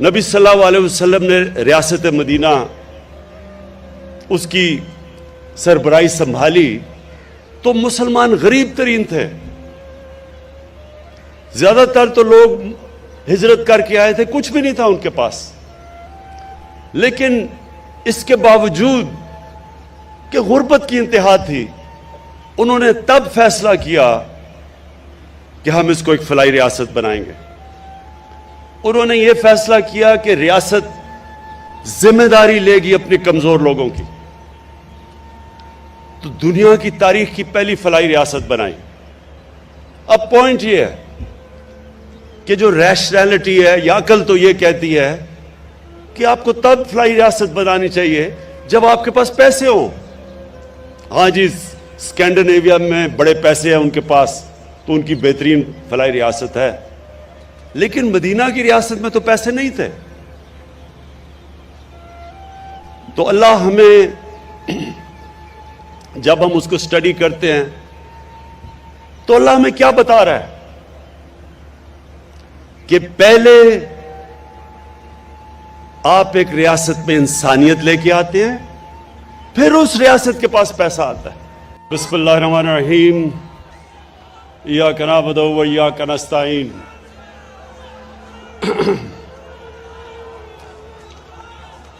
نبی صلی اللہ علیہ وسلم نے ریاست مدینہ اس کی سربراہی سنبھالی تو مسلمان غریب ترین تھے. زیادہ تر تو لوگ ہجرت کر کے آئے تھے, کچھ بھی نہیں تھا ان کے پاس. لیکن اس کے باوجود کہ غربت کی انتہا تھی, انہوں نے تب فیصلہ کیا کہ ہم اس کو ایک فلاحی ریاست بنائیں گے. انہوں نے یہ فیصلہ کیا کہ ریاست ذمہ داری لے گی اپنے کمزور لوگوں کی. تو دنیا کی تاریخ کی پہلی فلاحی ریاست بنائی. اب پوائنٹ یہ ہے کہ جو ریشنلٹی ہے یا عقل تو یہ کہتی ہے کہ آپ کو تب فلاحی ریاست بنانی چاہیے جب آپ کے پاس پیسے ہوں. ہاں جی, اسکینڈینیویا میں بڑے پیسے ہیں ان کے پاس تو ان کی بہترین فلاحی ریاست ہے, لیکن مدینہ کی ریاست میں تو پیسے نہیں تھے. تو اللہ ہمیں جب ہم اس کو اسٹڈی کرتے ہیں تو اللہ ہمیں کیا بتا رہا ہے کہ پہلے آپ ایک ریاست میں انسانیت لے کے آتے ہیں, پھر اس ریاست کے پاس پیسہ آتا ہے. بسم اللہ الرحمن الرحیم. ایاک نعبد و ایاک نستعین.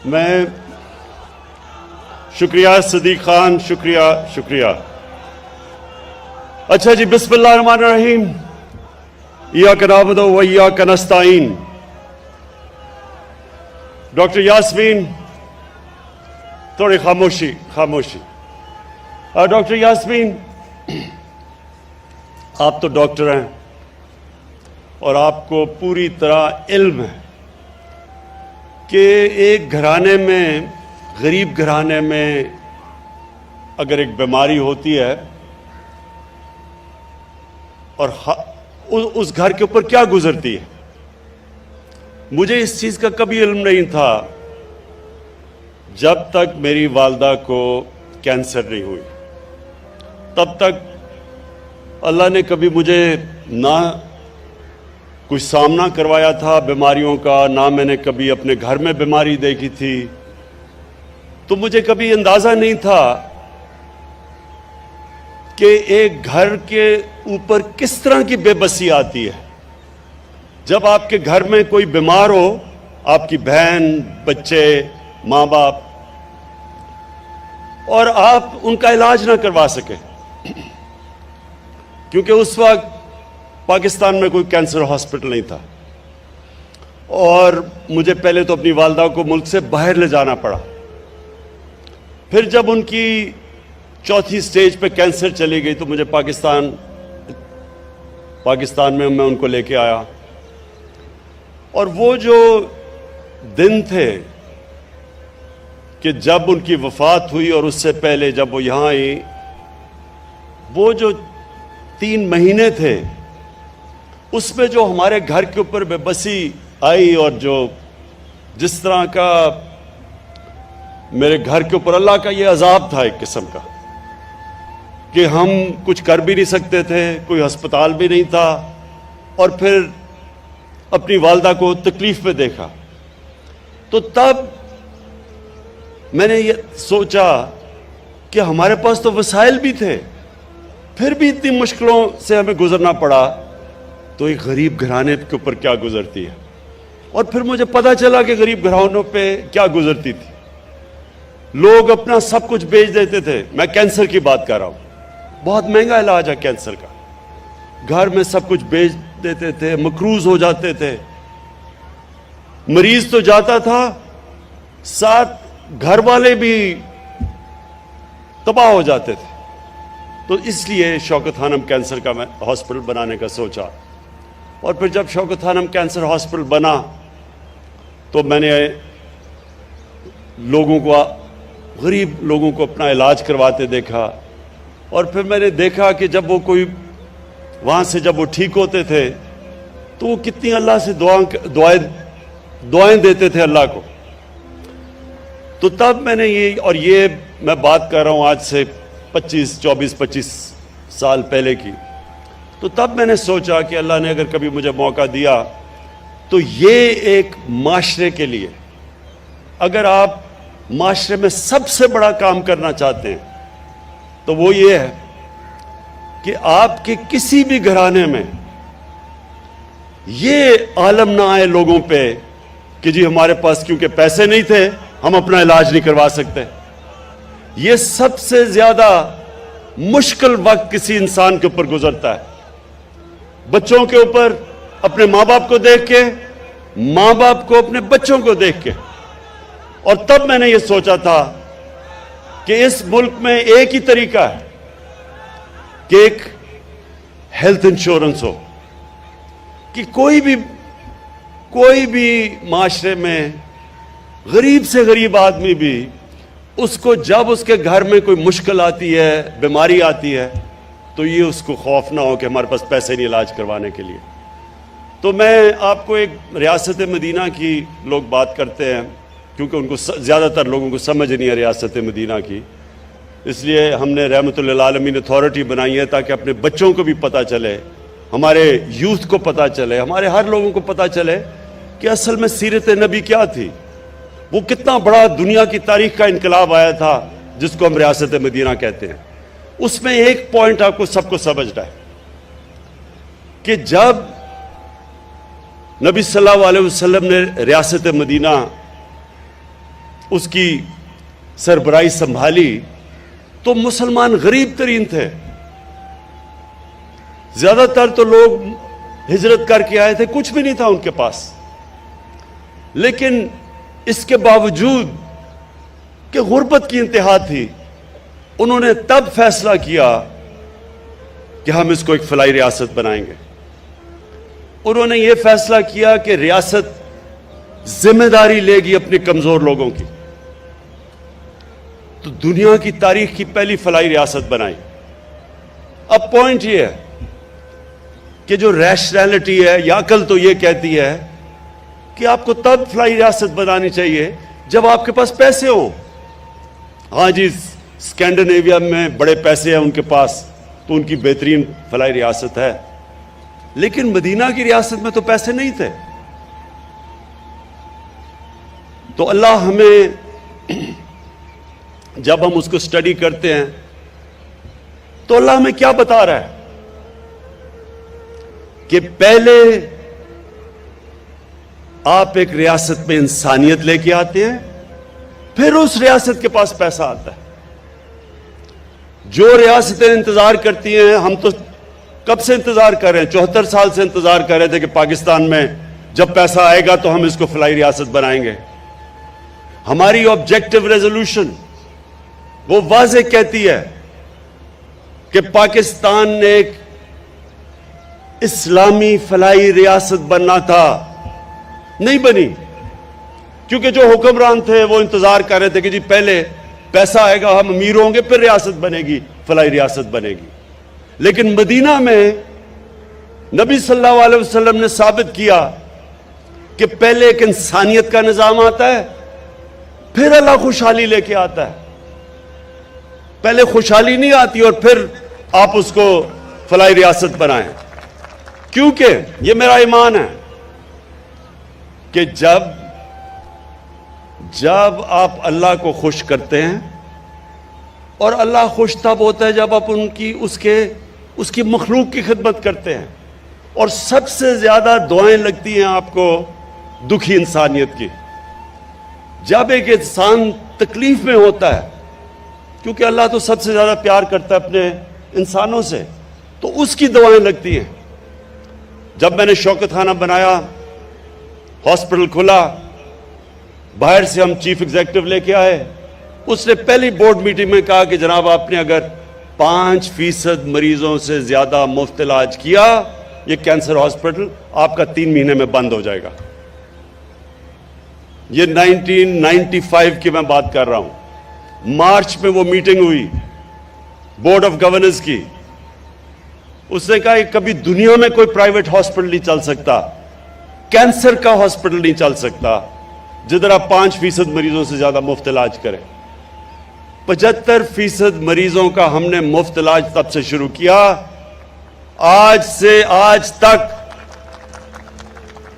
میں شکریہ صدیق خان, شکریہ. اچھا جی, بسم اللہ الرحمن الرحیم. ایاک نعبد و ایاک نستعین. ڈاکٹر یاسمین, تھوڑی خاموشی. ڈاکٹر یاسمین, آپ تو ڈاکٹر ہیں اور آپ کو پوری طرح علم ہے کہ ایک گھرانے میں, غریب گھرانے میں اگر ایک بیماری ہوتی ہے اور اس گھر کے اوپر کیا گزرتی ہے. مجھے اس چیز کا کبھی علم نہیں تھا جب تک میری والدہ کو کینسر نہیں ہوئی. تب تک اللہ نے کبھی مجھے نہ کچھ سامنا کروایا تھا بیماریوں کا, نہ میں نے کبھی اپنے گھر میں بیماری دیکھی تھی. تو مجھے کبھی اندازہ نہیں تھا کہ ایک گھر کے اوپر کس طرح کی بے بسی آتی ہے جب آپ کے گھر میں کوئی بیمار ہو, آپ کی بہن, بچے, ماں باپ, اور آپ ان کا علاج نہ کروا سکیں. کیونکہ اس وقت پاکستان میں کوئی کینسر ہاسپٹل نہیں تھا اور مجھے پہلے تو اپنی والدہ کو ملک سے باہر لے جانا پڑا. پھر جب ان کی چوتھی سٹیج پہ کینسر چلی گئی تو مجھے پاکستان میں ان کو لے کے آیا. اور وہ جو دن تھے کہ جب ان کی وفات ہوئی اور اس سے پہلے جب وہ یہاں آئی, وہ جو 3 مہینے تھے اس میں جو ہمارے گھر کے اوپر بے بسی آئی اور جس طرح کا میرے گھر کے اوپر اللہ کا یہ عذاب تھا ایک قسم کا کہ ہم کچھ کر بھی نہیں سکتے تھے, کوئی ہسپتال بھی نہیں تھا, اور پھر اپنی والدہ کو تکلیف میں دیکھا. تو تب میں نے یہ سوچا کہ ہمارے پاس تو وسائل بھی تھے, پھر بھی اتنی مشکلوں سے ہمیں گزرنا پڑا, تو ایک غریب گھرانے کے اوپر کیا گزرتی ہے. اور پھر مجھے پتا چلا کہ غریب گھرانوں پہ کیا گزرتی تھی. لوگ اپنا سب کچھ بیچ دیتے تھے. میں کینسر کی بات کر رہا ہوں, بہت مہنگا علاج ہے کینسر کا. گھر میں سب کچھ بیچ دیتے تھے, مقروض ہو جاتے تھے. مریض تو جاتا تھا, ساتھ گھر والے بھی تباہ ہو جاتے تھے. تو اس لیے شوکت خانم کینسر کا میں ہاسپٹل بنانے کا سوچا. اور پھر جب شوکت خانم کینسر ہاسپٹل بنا تو میں نے غریب لوگوں کو اپنا علاج کرواتے دیکھا. اور پھر میں نے دیکھا کہ جب وہ وہاں سے جب وہ ٹھیک ہوتے تھے تو وہ کتنی اللہ سے دعائیں دیتے تھے اللہ کو. تو تب میں نے یہ میں بات کر رہا ہوں آج سے 25 سال پہلے کی. تو تب میں نے سوچا کہ اللہ نے اگر کبھی مجھے موقع دیا تو یہ ایک معاشرے کے لیے، اگر آپ معاشرے میں سب سے بڑا کام کرنا چاہتے ہیں تو وہ یہ ہے کہ آپ کے کسی بھی گھرانے میں یہ عالم نہ آئے لوگوں پہ کہ جی ہمارے پاس کیونکہ پیسے نہیں تھے ہم اپنا علاج نہیں کروا سکتے. یہ سب سے زیادہ مشکل وقت کسی انسان کے اوپر گزرتا ہے، بچوں کے اوپر اپنے ماں باپ کو دیکھ کے، ماں باپ کو اپنے بچوں کو دیکھ کے. اور تب میں نے یہ سوچا تھا کہ اس ملک میں ایک ہی طریقہ ہے کہ ایک ہیلتھ انشورنس ہو، کہ کوئی بھی معاشرے میں غریب سے غریب آدمی بھی اس کو جب اس کے گھر میں کوئی مشکل آتی ہے، بیماری آتی ہے، تو یہ اس کو خوف نہ ہو کہ ہمارے پاس پیسے نہیں علاج کروانے کے لیے. تو میں آپ کو ایک ریاست مدینہ کی لوگ بات کرتے ہیں کیونکہ ان کو زیادہ تر لوگوں کو سمجھ نہیں ہے ریاست مدینہ کی، اس لیے ہم نے رحمت للعالمین اتھارٹی بنائی ہے تاکہ اپنے بچوں کو بھی پتہ چلے، ہمارے یوتھ کو پتہ چلے، ہمارے ہر لوگوں کو پتہ چلے کہ اصل میں سیرت نبی کیا تھی، وہ کتنا بڑا دنیا کی تاریخ کا انقلاب آیا تھا جس کو ہم ریاست مدینہ کہتے ہیں. اس میں ایک پوائنٹ آپ کو سب کو سمجھنا ہے کہ جب نبی صلی اللہ علیہ وسلم نے ریاست مدینہ اس کی سربراہی سنبھالی تو مسلمان غریب ترین تھے، زیادہ تر تو لوگ ہجرت کر کے آئے تھے، کچھ بھی نہیں تھا ان کے پاس. لیکن اس کے باوجود کہ غربت کی انتہا تھی، انہوں نے تب فیصلہ کیا کہ ہم اس کو ایک فلاحی ریاست بنائیں گے. انہوں نے یہ فیصلہ کیا کہ ریاست ذمہ داری لے گی اپنے کمزور لوگوں کی، تو دنیا کی تاریخ کی پہلی فلاحی ریاست بنائی. اب پوائنٹ یہ ہے کہ جو ریشنلٹی ہے یا عقل تو یہ کہتی ہے کہ آپ کو تب فلاحی ریاست بنانی چاہیے جب آپ کے پاس پیسے ہوں. ہاں جی، اسکینڈینیویا میں بڑے پیسے ہیں ان کے پاس تو ان کی بہترین فلاحی ریاست ہے، لیکن مدینہ کی ریاست میں تو پیسے نہیں تھے. تو اللہ ہمیں جب ہم اس کو سٹڈی کرتے ہیں تو اللہ ہمیں کیا بتا رہا ہے کہ پہلے آپ ایک ریاست میں انسانیت لے کے آتے ہیں، پھر اس ریاست کے پاس پیسہ آتا ہے. جو ریاستیں انتظار کرتی ہیں، ہم تو کب سے انتظار کر رہے ہیں، 74 سال سے انتظار کر رہے تھے کہ پاکستان میں جب پیسہ آئے گا تو ہم اس کو فلاحی ریاست بنائیں گے. ہماری آبجیکٹو ریزولوشن وہ واضح کہتی ہے کہ پاکستان نے ایک اسلامی فلاحی ریاست بننا تھا، نہیں بنی، کیونکہ جو حکمران تھے وہ انتظار کر رہے تھے کہ جی پہلے پیسہ آئے گا، ہم امیر ہوں گے، پھر ریاست بنے گی، فلاحی ریاست بنے گی. لیکن مدینہ میں نبی صلی اللہ علیہ وسلم نے ثابت کیا کہ پہلے ایک انسانیت کا نظام آتا ہے، پھر اللہ خوشحالی لے کے آتا ہے. پہلے خوشحالی نہیں آتی اور پھر آپ اس کو فلاحی ریاست بنائیں. کیونکہ یہ میرا ایمان ہے کہ جب آپ اللہ کو خوش کرتے ہیں، اور اللہ خوش تب ہوتا ہے جب آپ اس کی مخلوق کی خدمت کرتے ہیں. اور سب سے زیادہ دعائیں لگتی ہیں آپ کو دکھی انسانیت کی. جب ایک انسان تکلیف میں ہوتا ہے، کیونکہ اللہ تو سب سے زیادہ پیار کرتا ہے اپنے انسانوں سے، تو اس کی دعائیں لگتی ہیں. جب میں نے شوکت خانہ بنایا، ہاسپٹل کھلا، باہر سے ہم چیف ایگزیکٹو لے کے آئے، اس نے پہلی بورڈ میٹنگ میں کہا کہ جناب آپ نے اگر 5% مریضوں سے زیادہ مفت علاج کیا، یہ کینسر ہاسپٹل آپ کا 3 مہینے میں بند ہو جائے گا. یہ 1995 کی میں بات کر رہا ہوں. مارچ میں وہ میٹنگ ہوئی بورڈ آف گورننس کی. اس نے کہا کہ کبھی دنیا میں کوئی پرائیویٹ ہاسپٹل نہیں چل سکتا، کینسر کا ہاسپٹل نہیں چل سکتا جدھر آپ 5% مریضوں سے زیادہ مفت علاج کریں. 75% مریضوں کا ہم نے مفت علاج تب سے شروع کیا. آج سے آج تک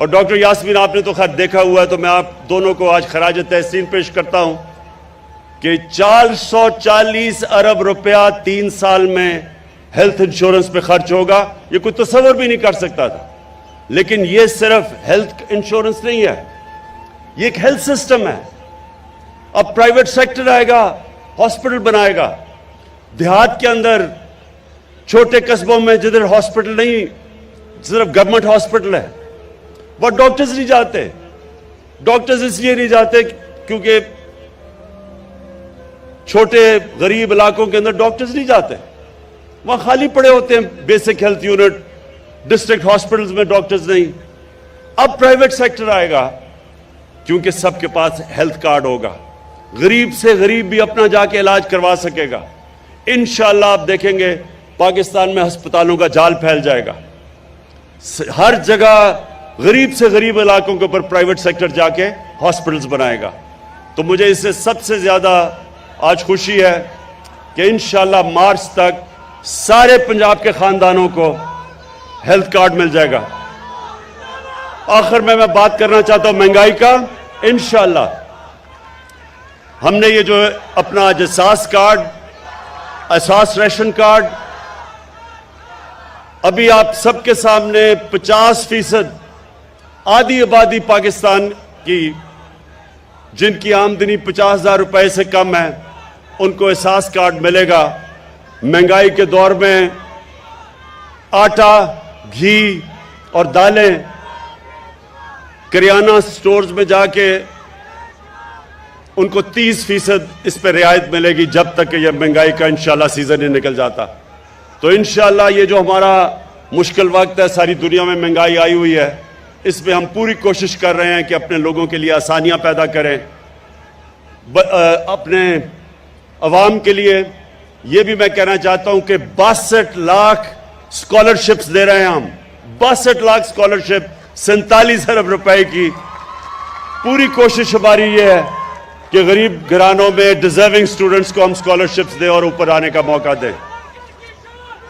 اور ڈاکٹر یاسمین آپ نے تو خیر دیکھا ہوا ہے، تو میں آپ دونوں کو آج خراج تحسین پیش کرتا ہوں کہ 440 ارب روپیہ 3 سال میں ہیلتھ انشورنس پہ خرچ ہوگا. یہ کوئی تصور بھی نہیں کر سکتا تھا. لیکن یہ صرف ہیلتھ انشورنس نہیں ہے، یہ ایک ہیلتھ سسٹم ہے. اب پرائیویٹ سیکٹر آئے گا، ہاسپٹل بنائے گا. دیہات کے اندر چھوٹے قصبوں میں جدھر ہاسپٹل نہیں، صرف گورنمنٹ ہاسپٹل ہے، وہ ڈاکٹرز نہیں جاتے. ڈاکٹرز اس لیے نہیں جاتے کیونکہ چھوٹے غریب علاقوں کے اندر ڈاکٹرز نہیں جاتے، وہاں خالی پڑے ہوتے ہیں basic health unit. District hospitals میں ڈاکٹرز نہیں. اب پرائیویٹ سیکٹر آئے گا کیونکہ سب کے پاس ہیلتھ کارڈ ہوگا. غریب سے غریب بھی اپنا جا کے علاج کروا سکے گا. انشاءاللہ آپ دیکھیں گے پاکستان میں ہسپتالوں کا جال پھیل جائے گا. ہر جگہ غریب سے غریب علاقوں کے اوپر پرائیویٹ سیکٹر جا کے ہاسپٹلز بنائے گا. تو مجھے اس سے سب سے زیادہ آج خوشی ہے کہ انشاءاللہ مارچ تک سارے پنجاب کے خاندانوں کو ہیلتھ کارڈ مل جائے گا. آخر میں بات کرنا چاہتا ہوں مہنگائی کا. انشاءاللہ ہم نے یہ جو اپنا احساس کارڈ، احساس ریشن کارڈ، ابھی آپ سب کے سامنے 50% آدھی آبادی پاکستان کی جن کی آمدنی 50,000 روپے سے کم ہے ان کو احساس کارڈ ملے گا. مہنگائی کے دور میں آٹا، گھی اور دالیں کریانہ سٹورز میں جا کے ان کو 30% اس پہ رعایت ملے گی جب تک کہ یہ مہنگائی کا انشاءاللہ سیزن ہی نکل جاتا. تو انشاءاللہ یہ جو ہمارا مشکل وقت ہے، ساری دنیا میں مہنگائی آئی ہوئی ہے، اس میں ہم پوری کوشش کر رہے ہیں کہ اپنے لوگوں کے لیے آسانیاں پیدا کریں. اپنے عوام کے لیے یہ بھی میں کہنا چاہتا ہوں کہ 62 لاکھ اسکالرشپس دے رہے ہیں ہم. 62 لاکھ اسکالرشپ 47 ارب روپے کی. پوری کوشش ہماری یہ ہے کہ غریب گھرانوں میں ڈیزرونگ سٹوڈنٹس کو ہم اسکالرشپس دیں اور اوپر آنے کا موقع دیں.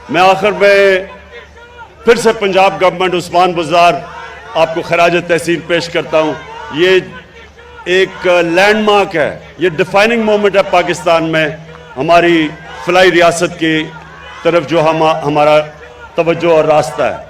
میں آخر میں پھر سے پنجاب گورنمنٹ عثمان بزدار آپ کو خراج تحسین پیش کرتا ہوں. یہ ایک لینڈ مارک ہے، یہ ڈیفائننگ مومنٹ ہے پاکستان میں ہماری فلاحی ریاست کی طرف جو ہمارا توجہ اور راستہ ہے.